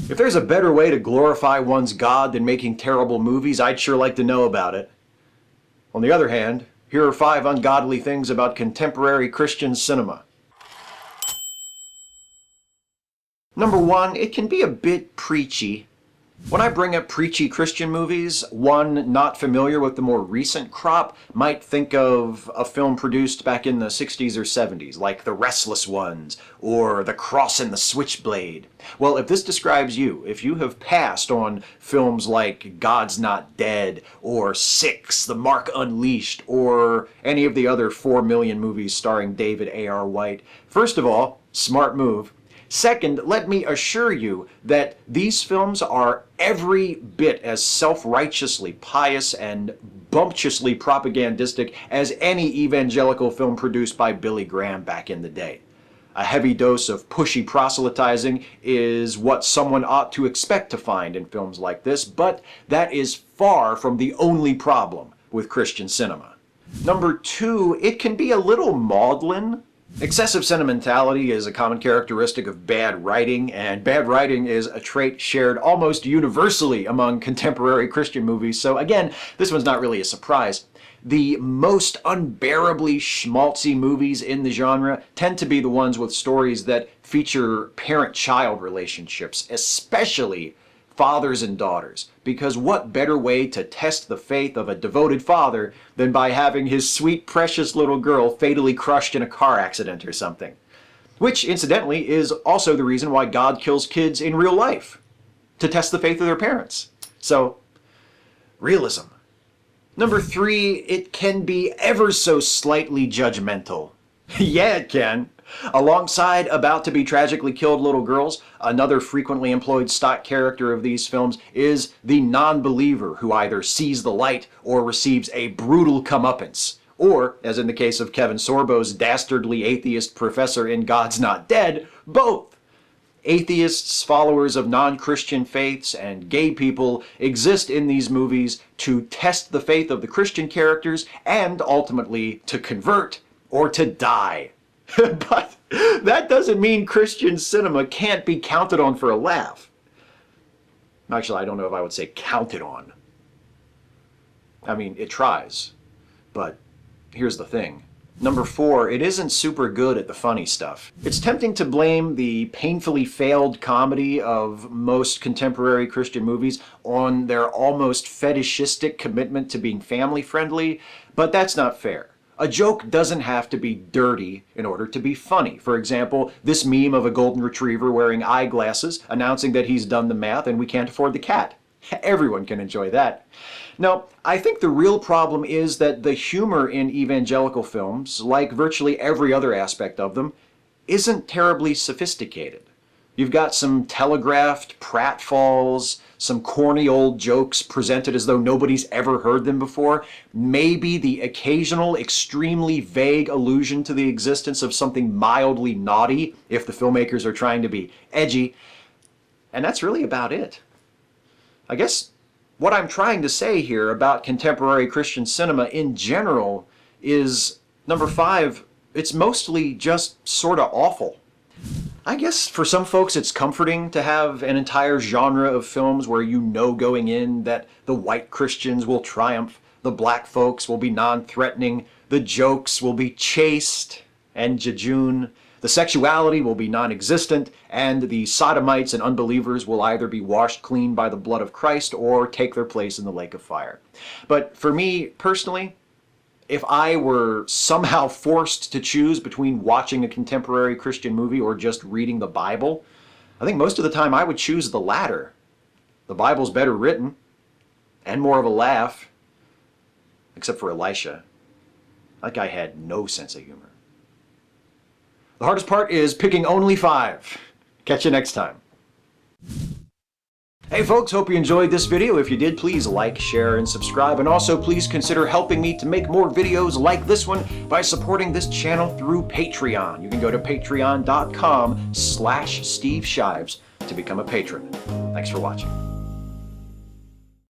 If there's a better way to glorify one's God than making terrible movies, I'd sure like to know about it. On the other hand, here are 5 ungodly things about contemporary Christian cinema. Number 1, it can be a bit preachy. When I bring up preachy Christian movies, one not familiar with the more recent crop might think of a film produced back in the 60s or 70s, like The Restless Ones, or The Cross and the Switchblade. Well, if this describes you, if you have passed on films like God's Not Dead, or Six, The Mark Unleashed, or any of the other 4 million movies starring David A.R. White, first of all, smart move. Second, let me assure you that these films are every bit as self-righteously pious and bumptiously propagandistic as any evangelical film produced by Billy Graham back in the day. A heavy dose of pushy proselytizing is what someone ought to expect to find in films like this, but that is far from the only problem with Christian cinema. Number 2, it can be a little maudlin. Excessive sentimentality is a common characteristic of bad writing, and bad writing is a trait shared almost universally among contemporary Christian movies, so again, this one's not really a surprise. The most unbearably schmaltzy movies in the genre tend to be the ones with stories that feature parent-child relationships, especially fathers and daughters, because what better way to test the faith of a devoted father than by having his sweet, precious little girl fatally crushed in a car accident or something? Which, incidentally, is also the reason why God kills kids in real life, to test the faith of their parents. So, realism. Number 3, it can be ever so slightly judgmental. Yeah, it can. Alongside about-to-be tragically killed little girls, another frequently employed stock character of these films is the non-believer who either sees the light or receives a brutal comeuppance. Or, as in the case of Kevin Sorbo's dastardly atheist professor in God's Not Dead, both. Atheists, followers of non-Christian faiths, and gay people exist in these movies to test the faith of the Christian characters and ultimately to convert or to die. But that doesn't mean Christian cinema can't be counted on for a laugh. Actually, I don't know if I would say counted on. I mean, it tries. But here's the thing. Number 4, it isn't super good at the funny stuff. It's tempting to blame the painfully failed comedy of most contemporary Christian movies on their almost fetishistic commitment to being family-friendly, but that's not fair. A joke doesn't have to be dirty in order to be funny. For example, this meme of a golden retriever wearing eyeglasses announcing that he's done the math and we can't afford the cat. Everyone can enjoy that. Now, I think the real problem is that the humor in evangelical films, like virtually every other aspect of them, isn't terribly sophisticated. You've got some telegraphed pratfalls, some corny old jokes presented as though nobody's ever heard them before, maybe the occasional extremely vague allusion to the existence of something mildly naughty if the filmmakers are trying to be edgy, and that's really about it. I guess what I'm trying to say here about contemporary Christian cinema in general is, number 5, it's mostly just sort of awful. I guess for some folks it's comforting to have an entire genre of films where you know going in that the white Christians will triumph, the black folks will be non-threatening, the jokes will be chaste and jejune, the sexuality will be non-existent, and the sodomites and unbelievers will either be washed clean by the blood of Christ or take their place in the lake of fire. But for me personally, if I were somehow forced to choose between watching a contemporary Christian movie or just reading the Bible, I think most of the time I would choose the latter. The Bible's better written, and more of a laugh, except for Elisha. That guy had no sense of humor. The hardest part is picking only 5. Catch you next time. Hey folks, hope you enjoyed this video. If you did, please like, share, and subscribe. And also please consider helping me to make more videos like this one by supporting this channel through Patreon. You can go to patreon.com/Steve Shives to become a patron. Thanks for watching.